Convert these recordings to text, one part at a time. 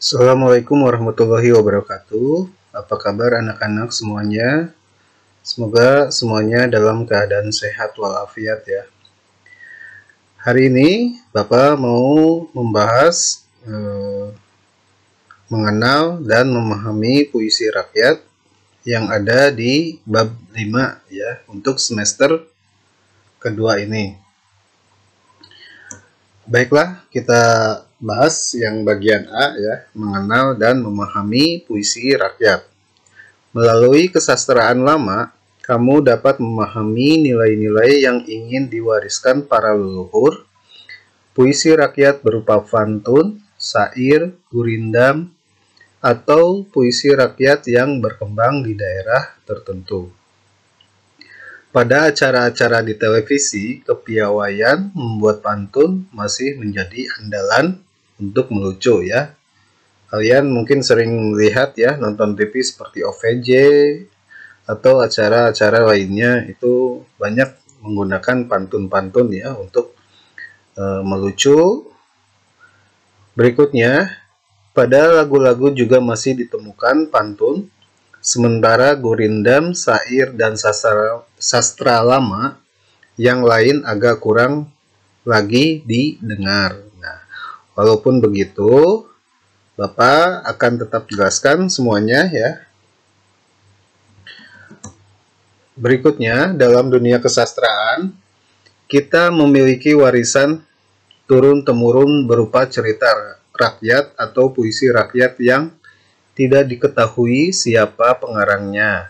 Assalamualaikum warahmatullahi wabarakatuh. Apa kabar anak-anak semuanya? Semoga semuanya dalam keadaan sehat walafiat ya. Hari ini Bapak mau membahas mengenal dan memahami puisi rakyat yang ada di bab 5 ya untuk semester kedua ini. Baiklah, kita bahas yang bagian A ya, mengenal dan memahami puisi rakyat. Melalui kesastraan lama, kamu dapat memahami nilai-nilai yang ingin diwariskan para leluhur. Puisi rakyat berupa pantun, syair, gurindam, atau puisi rakyat yang berkembang di daerah tertentu. Pada acara-acara di televisi, kepiawaian membuat pantun masih menjadi andalan untuk melucu ya. Kalian mungkin sering lihat ya, nonton TV seperti OVJ atau acara-acara lainnya itu banyak menggunakan pantun-pantun ya untuk melucu. Berikutnya, pada lagu-lagu juga masih ditemukan pantun, sementara gurindam, syair, dan sastra lama yang lain agak kurang lagi didengar. Nah, walaupun begitu, Bapak akan tetap jelaskan semuanya ya. Berikutnya, dalam dunia kesastraan, kita memiliki warisan turun-temurun berupa cerita rakyat atau puisi rakyat yang tidak diketahui siapa pengarangnya,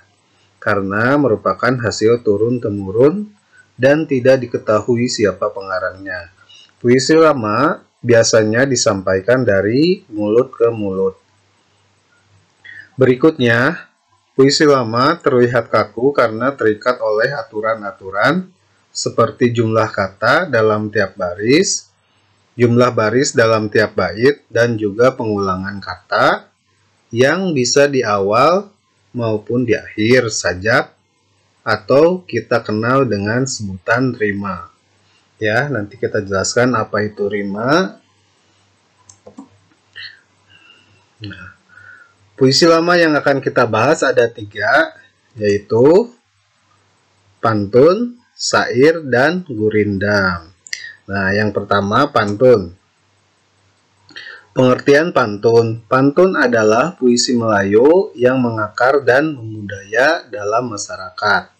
karena merupakan hasil turun-temurun dan tidak diketahui siapa pengarangnya. Puisi lama biasanya disampaikan dari mulut ke mulut. Berikutnya, puisi lama terlihat kaku karena terikat oleh aturan-aturan seperti jumlah kata dalam tiap baris, jumlah baris dalam tiap bait, dan juga pengulangan kata yang bisa di awal maupun di akhir sajak atau kita kenal dengan sebutan rima. Ya, nanti kita jelaskan apa itu rima. Nah, puisi lama yang akan kita bahas ada 3, yaitu pantun, syair, dan gurindam. Nah, yang pertama pantun. Pengertian pantun. Pantun adalah puisi Melayu yang mengakar dan membudaya dalam masyarakat.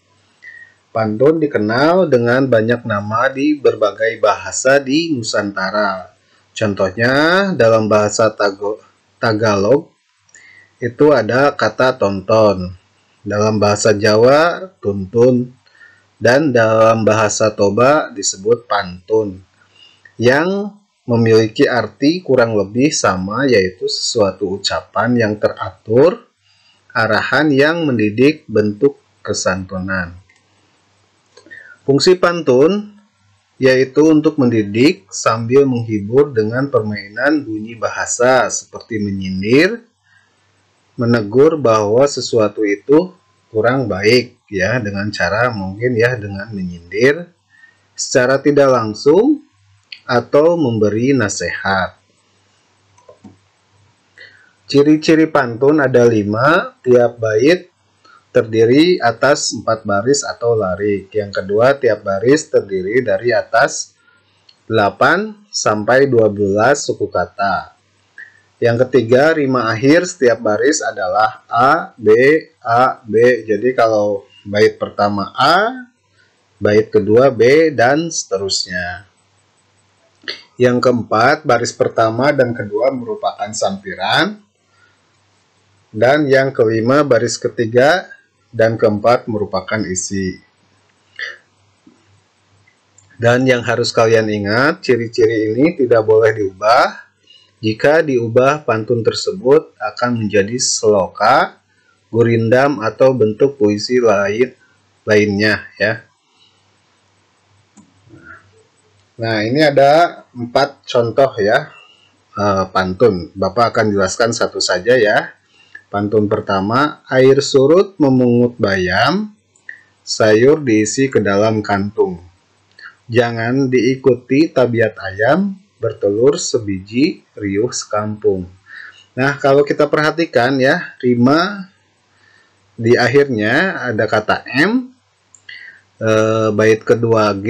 Pantun dikenal dengan banyak nama di berbagai bahasa di Nusantara. Contohnya dalam bahasa Tagalog itu ada kata tonton. Dalam bahasa Jawa tuntun. Dan dalam bahasa Toba disebut pantun. Yang memiliki arti kurang lebih sama, yaitu sesuatu ucapan yang teratur, arahan yang mendidik, bentuk kesantunan. Fungsi pantun yaitu untuk mendidik sambil menghibur dengan permainan bunyi bahasa seperti menyindir, menegur bahwa sesuatu itu kurang baik ya, dengan cara mungkin ya dengan menyindir secara tidak langsung atau memberi nasihat. Ciri-ciri pantun ada 5, tiap bait terdiri atas 4 baris atau larik. Yang kedua, tiap baris terdiri dari atas 8 sampai 12 suku kata. Yang ketiga, rima akhir setiap baris adalah A, B, A, B. Jadi kalau bait pertama A, bait kedua B, dan seterusnya. Yang keempat, baris pertama dan kedua merupakan sampiran. Dan yang kelima, baris ketiga dan keempat merupakan isi. Dan yang harus kalian ingat, ciri-ciri ini tidak boleh diubah. Jika diubah, pantun tersebut akan menjadi seloka, gurindam, atau bentuk puisi lainnya ya. Nah, ini ada 4 contoh ya pantun. Bapak akan jelaskan satu saja ya. Pantun pertama, air surut memungut bayam, sayur diisi ke dalam kantung. Jangan diikuti tabiat ayam, bertelur sebiji, riuh sekampung. Nah, kalau kita perhatikan ya, rima di akhirnya ada kata M, bait kedua G,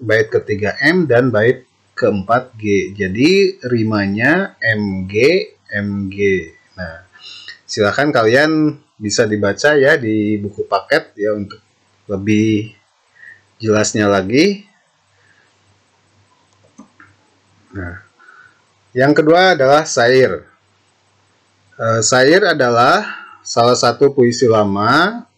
bait ketiga M, dan bait keempat G. Jadi rimanya MG, MG. Nah, silakan kalian bisa dibaca ya di buku paket ya untuk lebih jelasnya lagi. Nah, yang kedua adalah syair. Syair adalah salah satu puisi lama.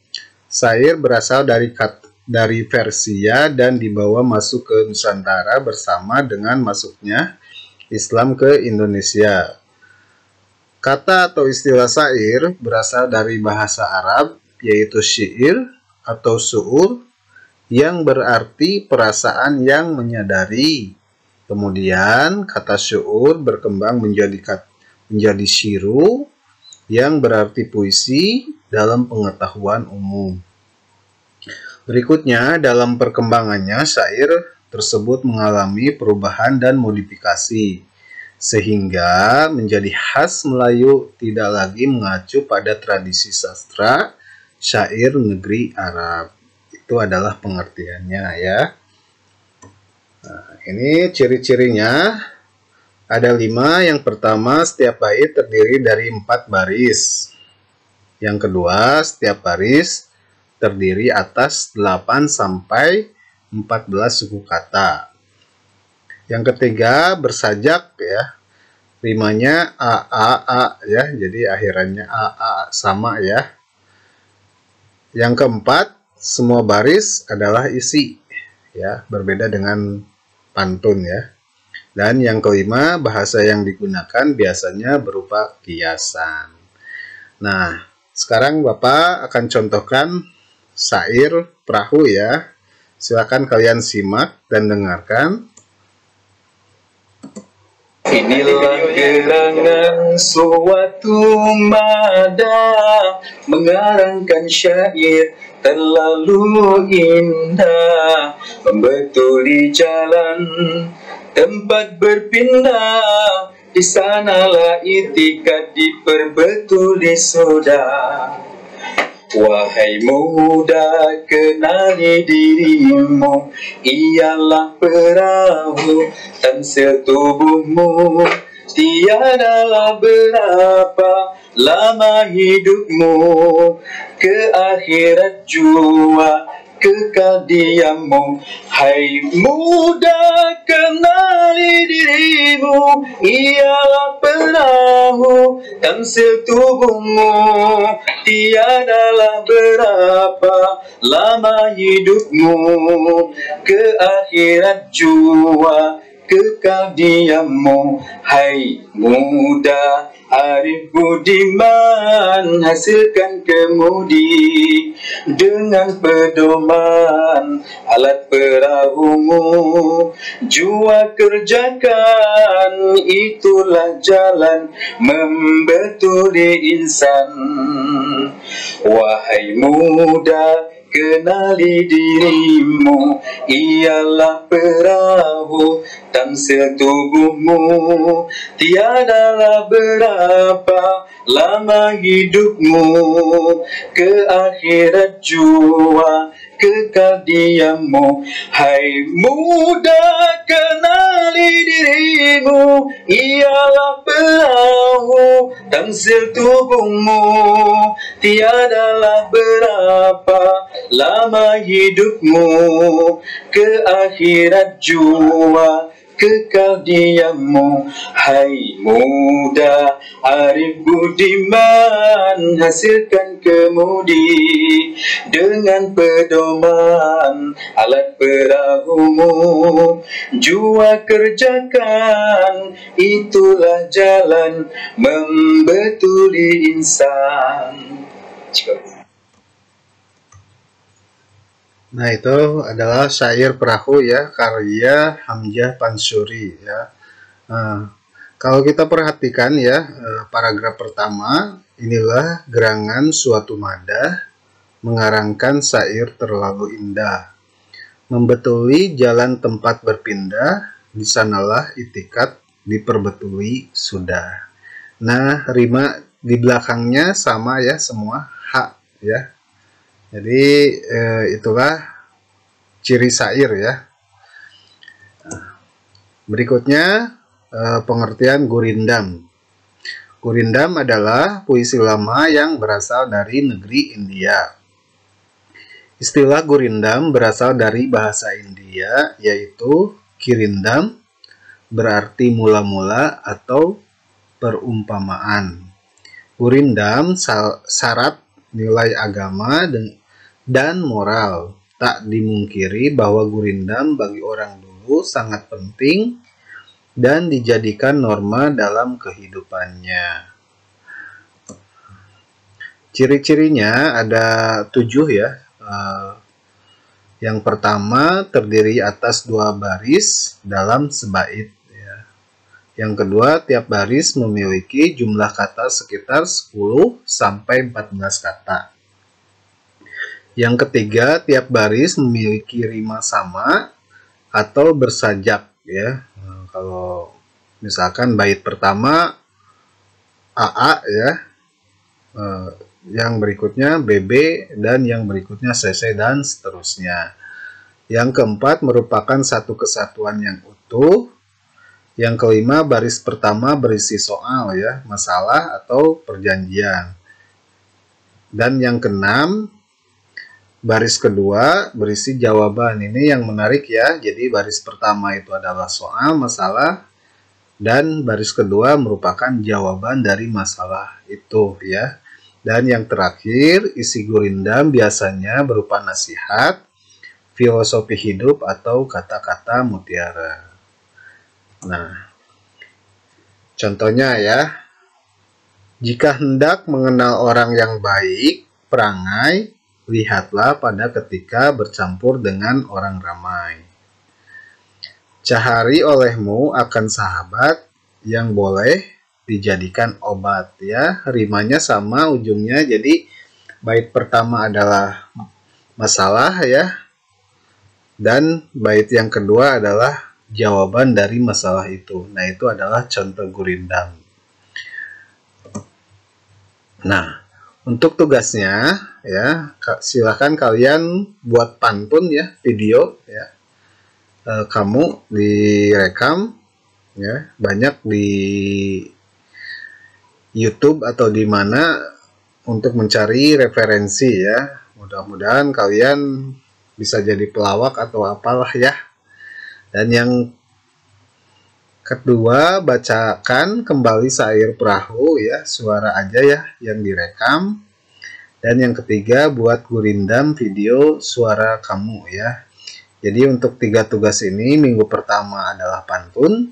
Syair berasal dari Persia dan dibawa masuk ke Nusantara bersama dengan masuknya Islam ke Indonesia. Kata atau istilah syair berasal dari bahasa Arab, yaitu syair atau su'ur, yang berarti perasaan yang menyadari. Kemudian kata syu'ur berkembang menjadi syiru, yang berarti puisi dalam pengetahuan umum. Berikutnya, dalam perkembangannya, syair tersebut mengalami perubahan dan modifikasi, sehingga menjadi khas Melayu, tidak lagi mengacu pada tradisi sastra syair negeri Arab. Itu adalah pengertiannya ya. Nah, ini ciri-cirinya. Ada 5. Yang pertama, setiap bait terdiri dari 4 baris. Yang kedua, setiap baris terdiri atas 8 sampai 14 suku kata. Yang ketiga, bersajak ya. Rimanya a ya. Jadi akhirannya a sama ya. Yang keempat, semua baris adalah isi ya, berbeda dengan pantun ya. Dan yang kelima, bahasa yang digunakan biasanya berupa kiasan. Nah, sekarang Bapak akan contohkan syair perahu ya. Silakan kalian simak dan dengarkan. Inilah gerangan suatu mada, mengarangkan syair terlalu indah, membetuli jalan tempat berpindah, di sanalah itikad diperbetuli sudah. Wahai muda, kenali dirimu, ialah perahu tamsil tubuhmu. Tiadalah berapa lama hidupmu, ke akhirat jua kekal diammu. Hai muda, kenali dirimu, ialah perahu tamsil tubuhmu. Tiadalah berapa lama hidupmu, ke akhirat jua kekal diammu. Hai muda, arif budiman, hasilkan kemudi dengan pedoman alat perahumu. Jua kerjakan, itulah jalan membetuli insan. Wahai muda, kenali dirimu, ialah perahu tamsil tubuhmu. Tiadalah berapa lama hidupmu, ke akhirat jua kekal diammu. Hai muda, kenali dirimu, ialah perahu tamsil tubuhmu. Tiadalah berapa lama hidupmu, ke akhirat jua kekal diammu. Hai muda, arif budiman, hasilkan kemudi dengan pedoman alat perahumu. Jua kerjakan, itulah jalan membetuli insan. Nah, itu adalah syair perahu ya, karya Hamzah Pansuri ya. Nah, kalau kita perhatikan ya, paragraf pertama, inilah gerangan suatu mada, mengarangkan syair terlalu indah, membetuli jalan tempat berpindah, di sanalah itikat diperbetuli sudah. Nah, rima di belakangnya sama ya semua H ya. Jadi itulah ciri syair ya. Berikutnya pengertian gurindam. Gurindam adalah puisi lama yang berasal dari negeri India. Istilah gurindam berasal dari bahasa India yaitu kirindam, berarti mula-mula atau perumpamaan. Gurindam syarat nilai agama dan moral. Tak dimungkiri bahwa gurindam bagi orang dulu sangat penting dan dijadikan norma dalam kehidupannya. Ciri-cirinya ada 7 ya. Yang pertama terdiri atas 2 baris dalam sebait. Yang kedua, tiap baris memiliki jumlah kata sekitar 10 sampai 14 kata. Yang ketiga, tiap baris memiliki rima sama atau bersajak ya. Kalau misalkan bait pertama AA ya, yang berikutnya BB dan yang berikutnya CC dan seterusnya. Yang keempat merupakan satu kesatuan yang utuh. Yang kelima, baris pertama berisi soal ya, masalah atau perjanjian. Dan yang keenam, baris kedua berisi jawaban. Ini yang menarik ya. Jadi baris pertama itu adalah soal, masalah, dan baris kedua merupakan jawaban dari masalah itu ya. Dan yang terakhir, isi gurindam biasanya berupa nasihat, filosofi hidup atau kata-kata mutiara. Nah, contohnya ya, jika hendak mengenal orang yang baik, perangai, lihatlah pada ketika bercampur dengan orang ramai. Cahari olehmu akan sahabat yang boleh dijadikan obat ya. Rimanya sama ujungnya, jadi bait pertama adalah masalah ya, dan bait yang kedua adalah jawaban dari masalah itu. Nah, itu adalah contoh gurindam. Nah, untuk tugasnya ya, silakan kalian buat pantun ya, video ya. Kamu direkam ya, banyak di YouTube atau di mana untuk mencari referensi ya. Mudah-mudahan kalian bisa jadi pelawak atau apalah ya. Dan yang kedua, bacakan kembali syair perahu ya, suara aja ya yang direkam. Dan yang ketiga, buat gurindam video suara kamu ya. Jadi untuk 3 tugas ini, minggu pertama adalah pantun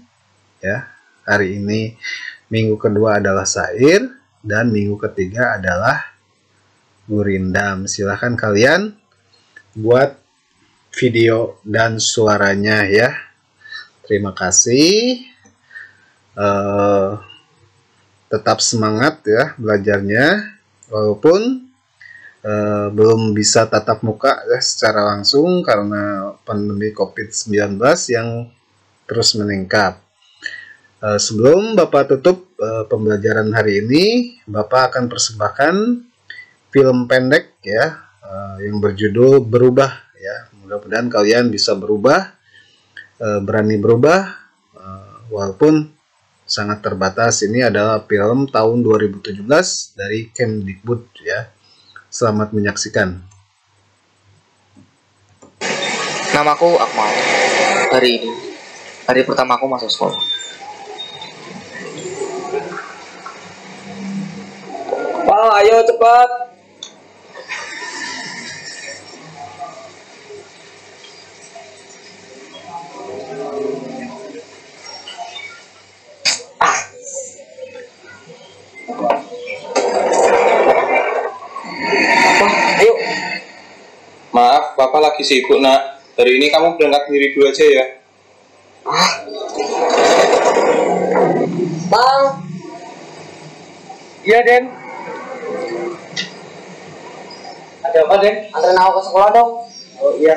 ya. Hari ini minggu kedua adalah syair dan minggu ketiga adalah gurindam. Silahkan kalian buat video dan suaranya ya. Terima kasih. Tetap semangat ya belajarnya, walaupun belum bisa tatap muka ya secara langsung karena pandemi COVID-19 yang terus meningkat. Sebelum Bapak tutup pembelajaran hari ini, Bapak akan persembahkan film pendek ya yang berjudul Berubah ya. Mudah-mudahan kalian bisa berubah, berani berubah, walaupun sangat terbatas. Ini adalah film tahun 2017 dari Kemdikbud ya. Selamat menyaksikan. Namaku Akmal. Hari ini hari pertama aku masuk sekolah. Pak, ayo cepat. Ayo. Maaf, Bapak lagi sibuk, Nak. Hari ini kamu berangkat sendiri dulu aja ya. Bang. Iya, Den. Ada apa, Den? Anterin aku ke sekolah dong. Oh, iya.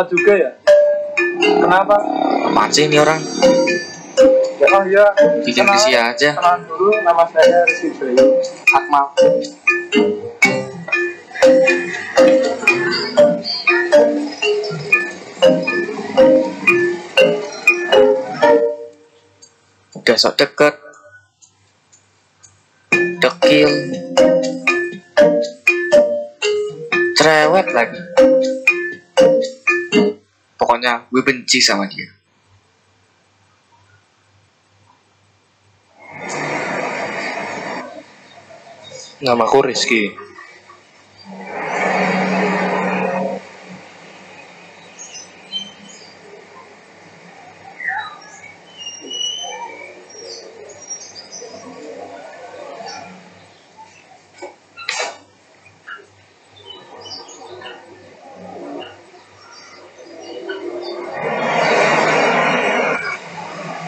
sekolah juga ya? Kenapa? Apaan sih ini orang? Oh iya, Bikin visi aja. kenalan dulu, nama saya Rizky Bayu Akmal. Udah sok deket, dekil, cerewet lagi. Pokoknya gue benci sama dia. Namaku Rizky.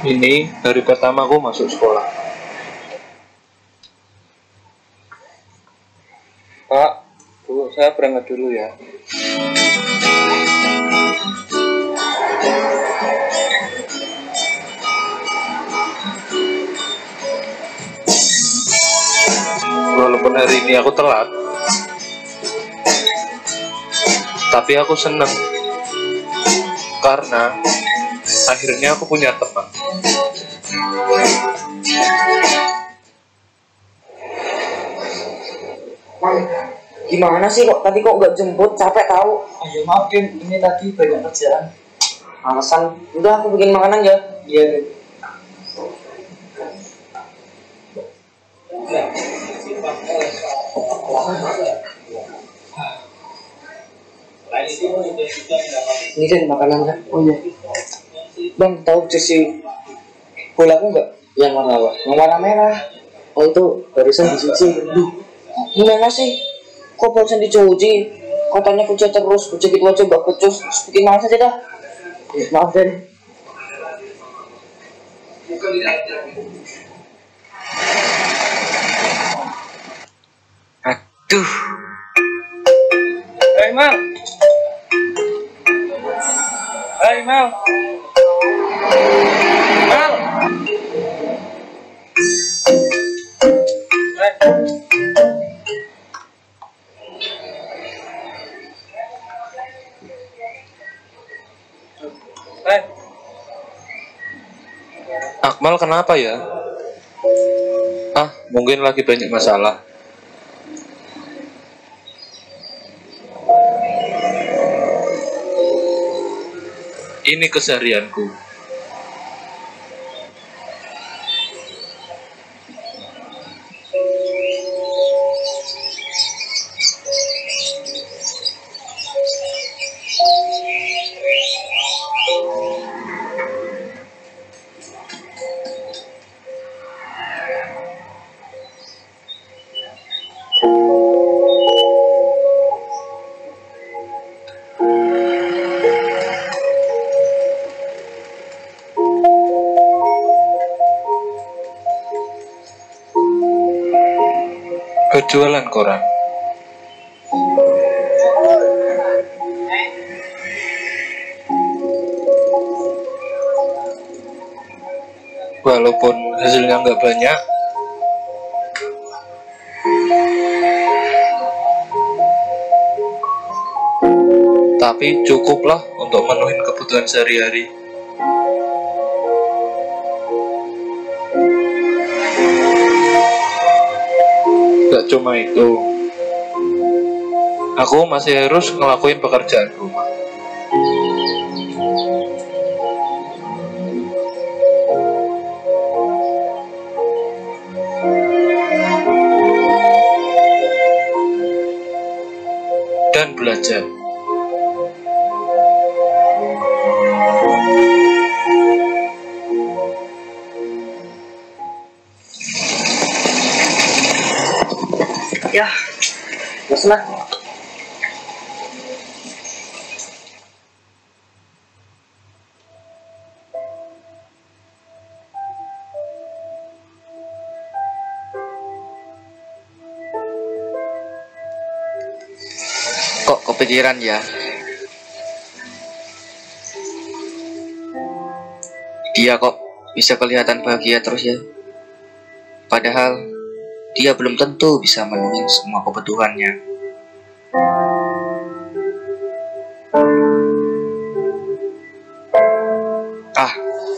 Ini hari pertamaku masuk sekolah. Pak, Bu, saya berangkat dulu ya. Walaupun hari ini aku telat, tapi aku seneng karena akhirnya aku punya teman. Gimana sih kok tadi kok nggak jemput? Capek tahu. Ayo maaf Din, ini tadi banyak kerjaan. Alasan. Udah aku bikin makanan ya. Iya Din. Ini kan makanan kan. Oh iya. Bang, tahu jersey bolaku nggak? Yang warna apa? Yang warna merah. Oh itu barusan dicuci. Duh, gimana sih? Kok barusan dicuci? Katanya kucek terus, kucek itu aja gak becus. Bikin malas aja dah. Maaf Den. Aduh. Mal. Mal. Mal. Akmal kenapa ya? Mungkin lagi banyak masalah. Ini keseharianku. Berjualan koran. Walaupun hasilnya nggak banyak, tapi cukuplah untuk memenuhi kebutuhan sehari-hari. Gak cuma itu, aku masih harus ngelakuin pekerjaan rumah. Dan belajar. Ya, bosan lah. Kok kepikiran ya? Dia kok bisa kelihatan bahagia terus ya. Padahal dia belum tentu bisa memenuhi semua kebutuhannya.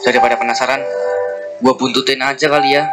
Daripada penasaran, gua buntutin aja kali ya.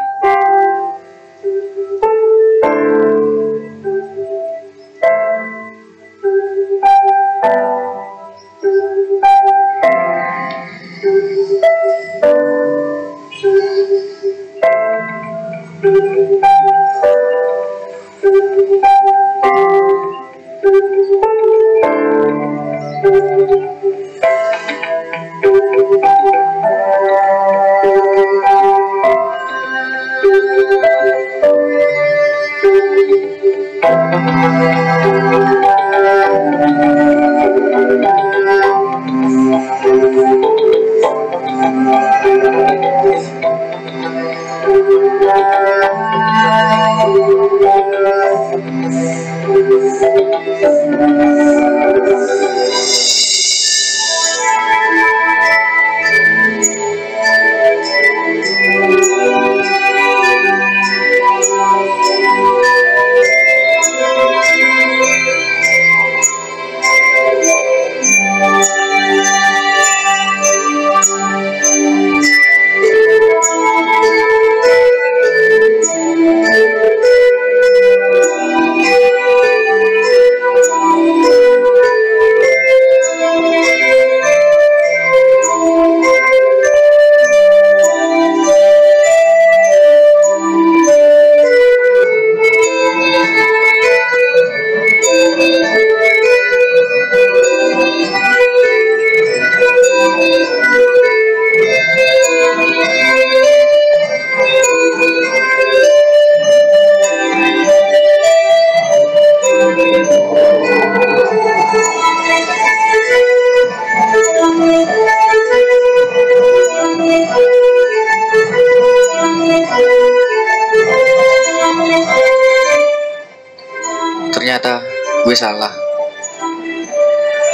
Ternyata gue salah.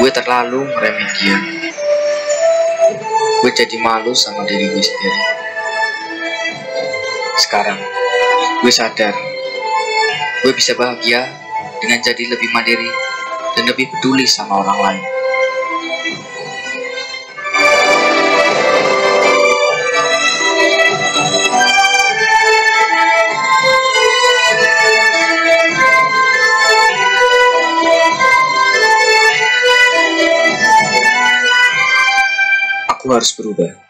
Gue terlalu meremehin dia. Gue jadi malu sama diri gue sendiri. Sekarang gue sadar gue bisa bahagia dengan jadi lebih mandiri dan lebih peduli sama orang lain. Aku harus berubah.